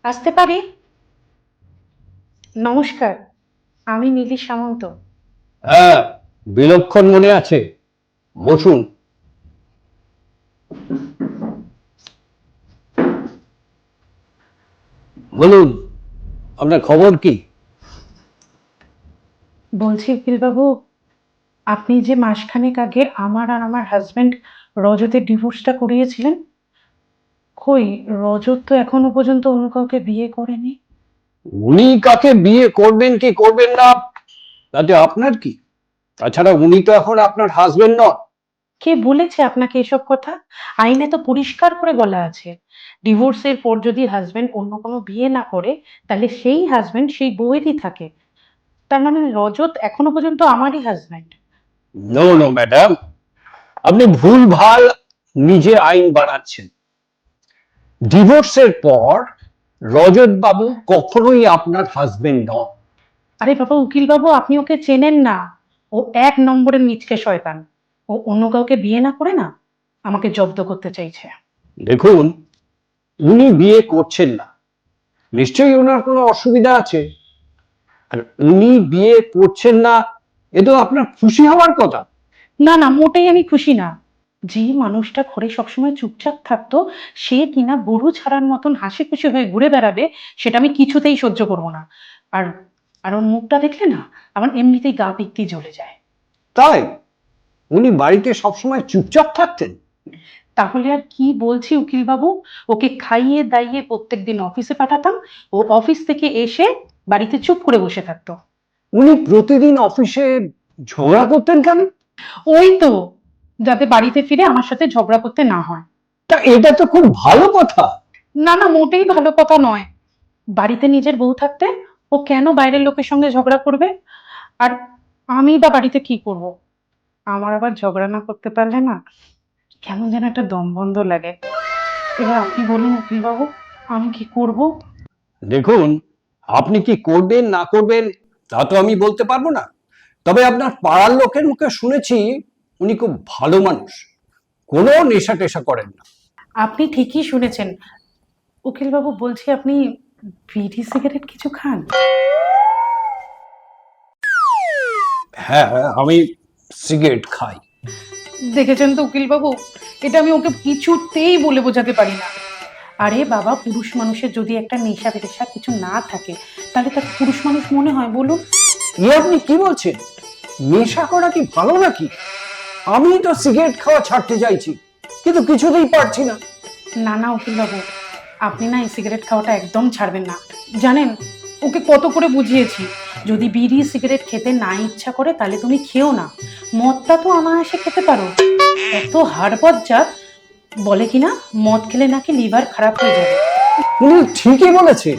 আসতে পারি? নমস্কার, আমি মিলি সামন্ত। হ্যাঁ, বিলক্ষণ মনে আছে। বসুন। বলুন, আপনার খবর কি? বলছি উকিলবাবু, আপনি যে মাসখানেক আগে আমার আর আমার হাজবেন্ড রজতের ডিভোর্সটা করিয়েছিলেন, কই রজত তো এখনো পর্যন্ত অন্য কাউকে বিয়ে করেনি। উনি কাকে বিয়ে করবেন কি করবেন না তাতে আপনার কি? তাছাড়া উনি তো এখন আপনার হাজবেন্ড নন। কে বলেছে আপনাকে এসব কথা? আইনে তো পরিষ্কার করে বলা আছে, ডিভোর্সের পর যদি হাজবেন্ড অন্য কোনো বিয়ে না করে, তাহলে সেই হাজবেন্ড সেই বউয়েরই থাকে। তার মানে রজত এখনো পর্যন্ত আমারই হাজবেন্ড। নো নো ম্যাডাম, আপনি ভুল ভাল নিজে আইন বানাচ্ছেন। ডিভোর্সের পর রজত বাবু কখনোই আপনার হাজবেন্ড নন। আরে বাবা উকিল বাবু, আপনি ওকে চেনেন না। ও এক নম্বরের মিচকে শয়তান। ও অন্য কাউকে বিয়ে না করে না আমাকে জব্দ করতে চাইছে। দেখুন, উনি বিয়ে করছেন না, নিশ্চয়ই ওনার কোনো অসুবিধা আছে। আর উনি বিয়ে করছেন না, এ তো আপনার খুশি হওয়ার কথা। না না, মোটেই আমি খুশি না। যে মানুষটা ঘরে সবসময় চুপচাপ থাকতো, সে কিনা গরু ছাড়ার মতন হাসি খুশি হয়ে ঘুরে বেড়াবে, সেটা আমি কিছুতেই সহ্য করবো না। আর আর ওর মুখটা দেখলে না, আমার এমনিতেই গা পিত্তি জ্বলে যায়। তাই উনি বাড়িতে সবসময় চুপচাপ থাকতেন? তাহলে আর কি বলছি উকিল বাবু, ওকে খাইয়ে দাইয়ে প্রত্যেকদিন অফিসে পাঠাতাম, ও অফিস থেকে এসে বাড়িতে চুপ করে বসে থাকতো। উনি প্রতিদিন অফিসে ঝগড়া করতেন কেন? ওই তো, যাতে বাড়িতে ফিরে আমার সাথে ঝগড়া করতে না হয়। তা এটা তো খুব ভালো কথা। না না, মোটেই ভালো কথা নয়। বাড়িতে নিজের বউ থাকতে ও কেন বাইরের লোকের সঙ্গে ঝগড়া করবে? আর আমি বা বাড়িতে কি করব? আমার আবার ঝগড়া না করতে পারলে না কেমন যেন একটা দম বন্ধ লাগে। এবার আপনি বলুন উকিল বাবু, আমি কি করব? দেখুন, আপনি কি করবেন না করবেন তা তো আমি বলতে পারবো না। তবে আপনার পাড়ার লোকের মুখে শুনেছি উনি খুব ভালো মানুষ, কোনো নেশা টেশা করেন না। আপনি ঠিকই শুনেছেন উকিল বাবু। বলছি, আপনি বিড়ি সিগারেট কিছু খান? হ্যাঁ, আমি সিগারেট খাই। দেখেছেন তো উকিল বাবু, এটা আমি ওকে কিছুতেই বলে বোঝাতে পারি না। আরে বাবা, পুরুষ মানুষের যদি একটা নেশা পেশা কিছু না থাকে, তাহলে তাকে পুরুষ মানুষ মনে হয় বলুন? আপনি কি বলছেন? নেশা করা কি ভালো নাকি? আমি তো সিগারেট খাওয়া ছাড়তে চাইছি, কিন্তু কিছুতেই পারছি না। না না উকিল বাবু, আপনি না এই সিগারেট খাওয়াটা একদম ছাড়বেন না। জানেন, ওকে কত করে বুঝিয়েছি, যদি বিড়ি সিগারেট খেতে না ইচ্ছা করে তাহলে তুমি খেও না, মদটা তো অনায়াসে খেতে পারো। এত হাড় বজ্জাত, বলে কিনা মদ খেলে নাকি লিভার খারাপ হয়ে যাবে। উনি ঠিকই বলেছেন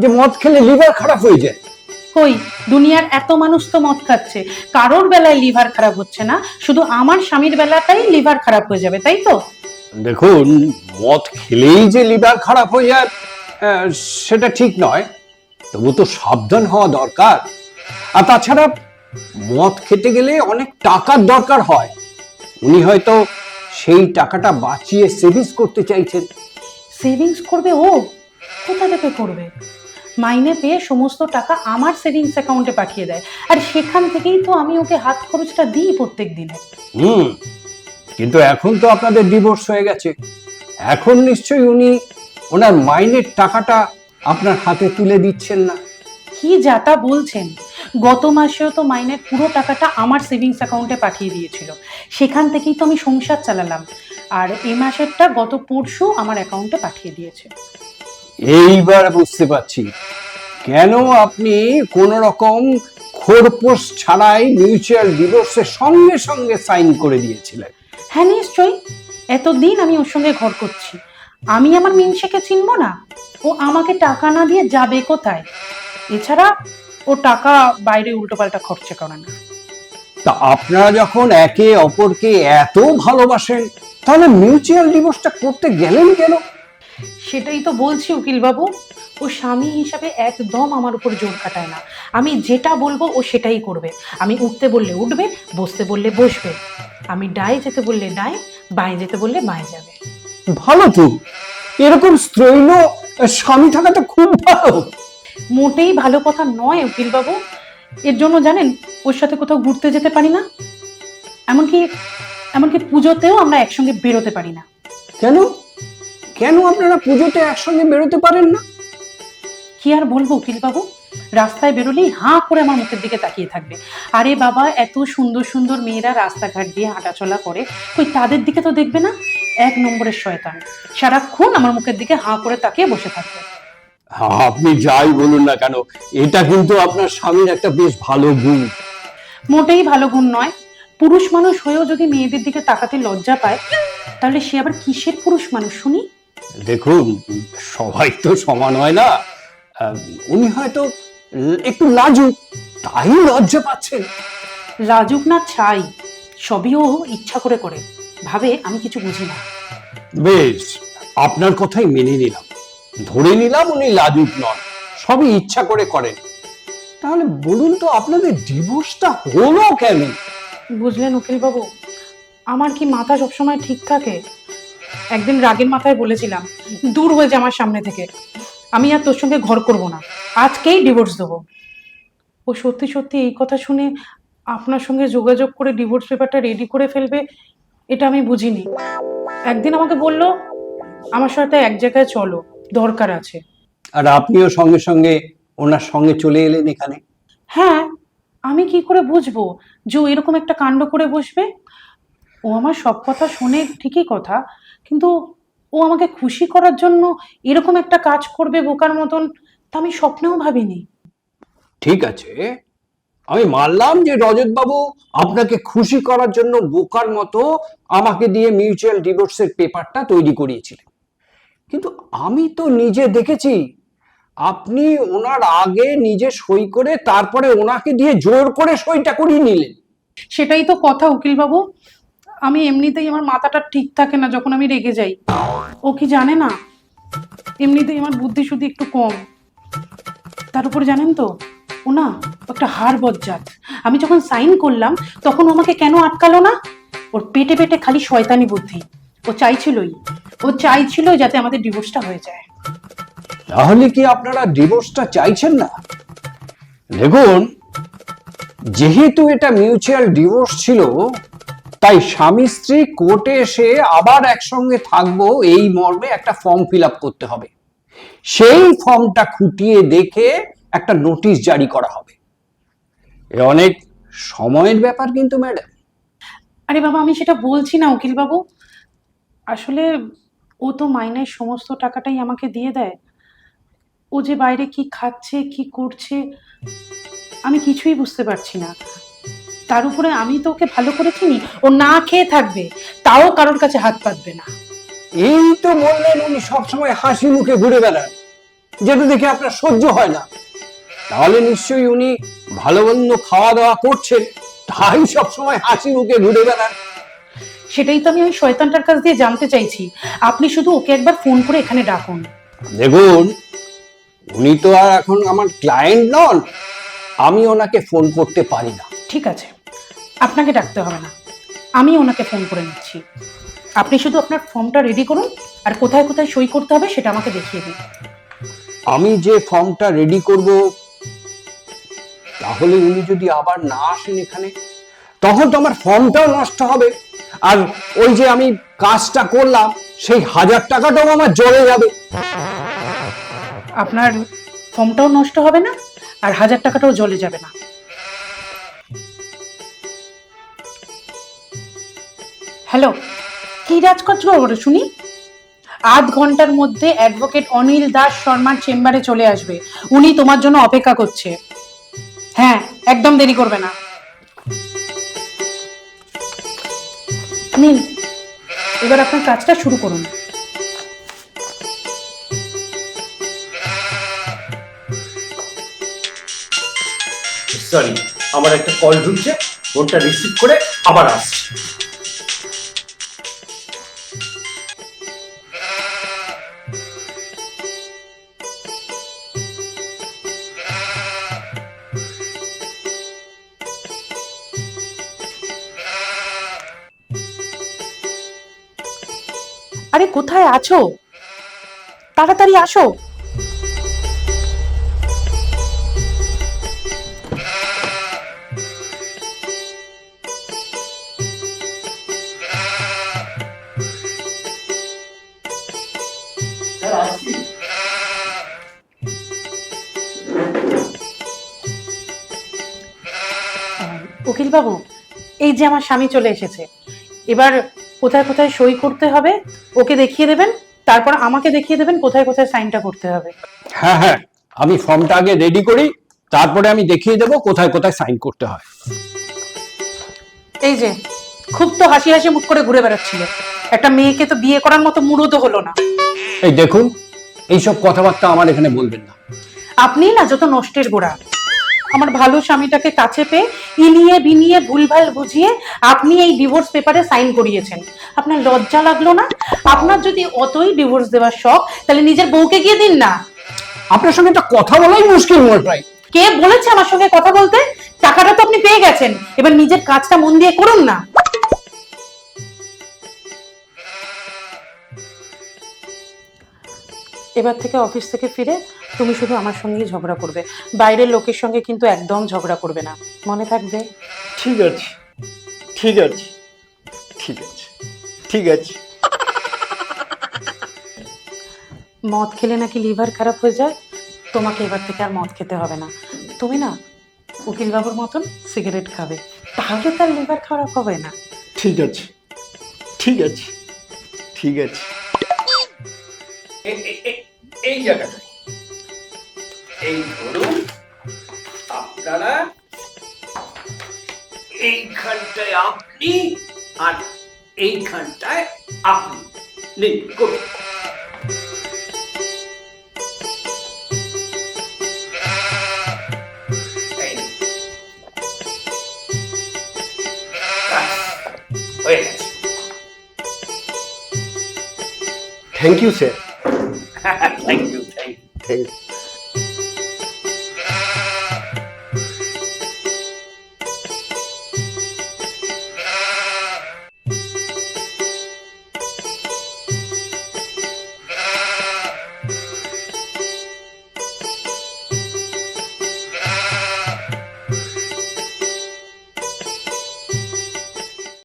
যে মদ খেলে লিভার খারাপ হয়ে যায়। কই, দুনিয়ার এত মানুষ তো মদ খাচ্ছে, কারোর বেলায় লিভার খারাপ হচ্ছে না, শুধু আমার স্বামীর বেলাটাই লিভার খারাপ হয়ে যাবে, তাই তো? দেখুন, মদ খেলেই যে লিভার খারাপ হয়ে যায় আহ, সেটা ঠিক নয়। তবু তো সাবধান হওয়া দরকার। আর তাছাড়া মদ খেতে গেলে অনেক টাকার দরকার হয়। উনি হয়তো সেই টাকাটা বাঁচিয়ে সেভিংস করতে চাইছেন। সেভিংস করবে ও? কোথা থেকে করবে? মাইনে পেয়ে সমস্ত টাকা আমার সেভিংস অ্যাকাউন্টে পাঠিয়ে দেয়, আর সেখান থেকেই তো আমি ওকে হাত খরচটা দিই প্রত্যেক দিনে। হুম, কিন্তু এখন তো আপনাদের ডিভোর্স হয়ে গেছে। এখন নিশ্চয়ই উনি ওনার মাইনের টাকাটা আপনার হাতে তুলে দিচ্ছেন না। কি যাতা বলছেন! গত মাসেও তো মাইনের পুরো টাকাটা আমার সেভিংস অ্যাকাউন্টে পাঠিয়ে দিয়েছিল, সেখান থেকেই তো আমি সংসার চালালাম। আর এ মাসেরটা গত পরশু আমার অ্যাকাউন্টে পাঠিয়ে দিয়েছে। এইবার বুঝতে পারছি কেন আপনি কোন রকম খোরপোশ ছাড়াই মিউচুয়াল ডিভোর্সের সঙ্গে সঙ্গে সাইন করে দিয়েছিলেন। হ্যাঁ নিশ্চয়ই, এতদিন আমি ওর সঙ্গে ঘর করছি, আমি আমার মিনসেকে চিনবো না? ও আমাকে টাকা না দিয়ে যাবে কোথায়? এছাড়া ও টাকা বাইরে উল্টোপাল্টা খরচা করে না। তা আপনারা যখন একে অপরকে এত ভালোবাসেন, তাহলে মিউচুয়াল ডিভোর্সটা করতে গেলেন কেন? সেটাই তো বলছি উকিল বাবু, ও স্বামী হিসাবে একদম আমার উপর জোর খাটায় না। আমি যেটা বলবো ও সেটাই করবে। আমি উঠতে বললে উঠবে, বসতে বললে বসবে। আমি ডায়ে যেতে বললে ডায়ে, বাঁয়ে যেতে বললে বাঁয়ে যাবে। ভালো তো, এরকম স্ত্রৈণ স্বামী থাকা তো খুব ভালো। মোটেই ভালো কথা নয় উকিল বাবু। এর জন্য জানেন ওর সাথে কোথাও ঘুরতে যেতে পারি না, এমনকি এমনকি পুজোতেও আমরা একসঙ্গে বেরোতে পারি না। কেন? কেন আপনারা পুজোতে একসঙ্গে বেরোতে পারেন না? কি আর বলবো উকিল বাবু, রাস্তায় বেরোলেই হাঁ করে আমার মুখের দিকে তাকিয়ে থাকবে। আরে বাবা, এত সুন্দর সুন্দর মেয়েরা রাস্তাঘাট দিয়ে হাঁটাচলা করে, কই তাদের দিকে তো দেখবে না? এক নম্বরের শয়তান, সারাক্ষণ আমার মুখের দিকে হাঁ করে তাকিয়ে বসে থাকবে। আপনি যাই বলুন না কেন, এটা কিন্তু আপনার স্বামীর একটা বেশ ভালো গুণ। মোটেই ভালো গুণ নয়। পুরুষ মানুষ হয়েও যদি মেয়েদের দিকে তাকাতে লজ্জা পায়, তাহলে সে আবার কিসের পুরুষ মানুষ শুনি? দেখুন, সবাই তো সমান হয় না। উনি হয়তো একটু লাজুক, তাই লজ্জা পাচ্ছেন। লাজুক না ছাই, সবই ও ইচ্ছা করে করে, ভাবে আমি কিছু বুঝি না। বেশ, আপনার কথাই মেনে নিলাম, ধরে নিলাম উনি লাজুক নন, সবই ইচ্ছা করে করেন। তাহলে বলুন তো, আপনাদের ডিভোর্সটা হলো কেন? বুঝলেন উকিল বাবু, আমার কি মাথা সবসময় ঠিক থাকে? একদিন রাগের মাথায় বলেছিলাম, দূর হয়ে যা আমার সামনে থেকে, আমি আর তোর সঙ্গে ঘর করব না, আজকেই ডিভোর্স দেবো। ও সত্যি সত্যি এই কথা শুনে আপনার সঙ্গে যোগাযোগ করে ডিভোর্স পেপারটা রেডি করে ফেলবে, এটা আমি বুঝিনি। একদিন আমাকে বলল, আমার সাথে এক জায়গায় চলো, দরকার আছে। আর আপনিও সঙ্গে সঙ্গে ওনার সঙ্গে চলে এলেন এখানে। হ্যাঁ, আমি কি করে বুঝবো যে ও এরকম একটা কাণ্ড করে বসবে? ও আমার সব কথা শোনে ঠিকই কথা, কিন্তু ও আমাকে খুশি করার জন্য এরকম একটা কাজ করবে বোকার মতন, তা আমি স্বপ্নেও ভাবিনি। ঠিক আছে, আমি মানলাম যে রজত বাবু আপনাকে খুশি করার জন্য বোকার মতো আমাকে দিয়ে মিউচুয়াল ডিভোর্সের পেপারটা তৈরি করিয়েছিলেন, কিন্তু আমি তো নিজে দেখেছি আপনি ওনার আগে নিজে সই করে তারপরে ওনাকে দিয়ে জোর করে সইটা করিয়ে নিলেন। সেটাই তো কথা উকিল বাবু, আমি এমনিতেই আমার মাথাটা ঠিক থাকে না যখন আমি রেগে যাই। ও কি জানে না, এমনিতেই আমার বুদ্ধি শুধু একটু কম। তার উপর জানেন তো, ও না একটা হাড় বজ্জাত। আমি যখন সাইন করলাম তখন ও আমাকে কেন আটকালো না? ওর পেটে পেটে খালি শয়তানি বুদ্ধি। ও চাইছিল যাতে আমাদের ডিভোর্সটা হয়ে যায়। তাহলে কি আপনারা ডিভোর্সটা চাইছেন না? দেখুন, যেহেতু এটা মিউচুয়াল ডিভোর্স ছিল, তাই স্বামী স্ত্রী কোর্টে এসে আবার একসঙ্গে থাকবো এই মর্মে একটা ফর্ম ফিল আপ করতে হবে। সেই ফর্মটা খুঁটিয়ে দেখে একটা নোটিশ জারি করা হবে। এ অনেক সময়ের ব্যাপার কিন্তু ম্যাডাম। আরে বাবা, আমি সেটা বলছি না উকিল বাবু। আসলে ও তো মাইনের সমস্ত টাকাটাই আমাকে দিয়ে দেয়। ও যে বাইরে কি খাচ্ছে কি করছে আমি কিছুই বুঝতে পারছি না। তার উপরে আমি তো ওকে ভালো করে চিনি, ও না খেয়ে থাকবে, তাও কারোর কাছে হাত পাতবে না। এই তো বললেন উনি সবসময় হাসি মুখে ঘুরে বেড়ান, যেটা দেখে আপনার সহ্য হয় না। তাহলে নিশ্চয়ই উনি ভালো মন্দ খাওয়া দাওয়া করছেন, তাই সবসময় হাসি মুখে ঘুরে বেড়ান। সেটাই তো আমি ওই শয়তানটার কাছ দিয়ে জানতে চাইছি। আপনি শুধু ওকে একবার ফোন করে এখানে ডাকুন। দেখুন, উনি তো আর এখন আমার ক্লায়েন্ট নন, আমি ওনাকে ফোন করতে পারি না। ঠিক আছে, আপনাকে ডাকতে হবে না, আমি ওনাকে ফোন করে নিচ্ছি। আপনি শুধু আপনার ফর্মটা রেডি করুন, আর কোথায় কোথায় সই করতে হবে সেটা আমাকে দেখিয়ে দিন। আমি যে ফর্মটা রেডি করব, তাহলে উনি যদি আবার না আসেন এখানে, তখন তো আমার ফর্মটাও নষ্ট হবে, আর ওই যে আমি কাজটা করলাম সেই 1000 টাকাটাও আমার জলে যাবে। আপনার ফর্মটাও নষ্ট হবে না, আর 1000 টাকাটাও জলে যাবে না। হ্যালো, কি রাজকাজ করে শুনি? আধ ঘন্টার মধ্যে অ্যাডভোকেট অনিল দাস শর্মার চেম্বারে চলে আসবে, উনি তোমার জন্য অপেক্ষা করছে। হ্যাঁ, একদম দেরি করবে না। নিন, এবার আপনার কাজটা শুরু করুন। সরি, আমার একটা কল ঢুকছে, ফোনটা রিসিভ করে আবার আসছি। আরে কোথায় আছো? তাড়াতাড়ি আসো। উকিল বাবু, এই যে আমার স্বামী চলে এসেছে, এবার কোথায় কোথায় সই করতে হবে ওকে দেখিয়ে দেবেন, তারপর আমাকে দেখিয়ে দেবেন কোথায় কোথায় সাইনটা করতে হবে। হ্যাঁ হ্যাঁ, আমি ফর্মটা আগে রেডি করি, তারপরে আমি দেখিয়ে দেবো কোথায় কোথায় সাইন করতে হয়। এই যে খুব তো হাসি হাসি মুখ করে ঘুরে বেড়াচ্ছিল, একটা মেয়েকে তো বিয়ে করার মতো মুড়ো তো হলো না। এই দেখুন, এইসব কথাবার্তা আমার এখানে বলবেন না। আপনি না যত নষ্টের গোড়া। আমার ভালো স্বামীটাকে কাছে পেয়ে ইনিয়ে বিনিয়ে ভুলভাল বুঝিয়ে আপনি এই ডিভোর্স পেপারে সাইন করিয়েছেন। আপনার লজ্জা লাগলো না? আপনার যদি অতই ডিভোর্স দেওয়ার শখ, তাহলে নিজের বউকে গিয়ে দিন না। আপনার সঙ্গে একটা কথা বলাই মুশকিল মনে হয়। কে বলেছে আমার সঙ্গে কথা বলতে? টাকাটা তো আপনি পেয়ে গেছেন, এবার নিজের কাজটা মন দিয়ে করুন না। এবার থেকে অফিস থেকে ফিরে তুমি শুধু আমার সঙ্গেই ঝগড়া করবে, বাইরের লোকের সঙ্গে কিন্তু একদম ঝগড়া করবে না, মনে থাকবে? ঠিক আছে, ঠিক আছে, ঠিক আছে, ঠিক আছে। মদ খেলে নাকি লিভার খারাপ হয়ে যায়, তোমাকে এবার থেকে আর মদ খেতে হবে না। তুমি না উকিল বাবুর মতন সিগারেট খাবে, তাহলে তার লিভার খারাপ হবে না। ঠিক আছে, ঠিক আছে, ঠিক আছে। এই জায়গাটা, এই ধরুন, আপনারা এইখানটায় আপনি আর এইখানটায় আপনি নিন করুন। এই নিন। ব্যাস, হয়ে গেছে। Thank you sir. Thank you, thank you. Thank you.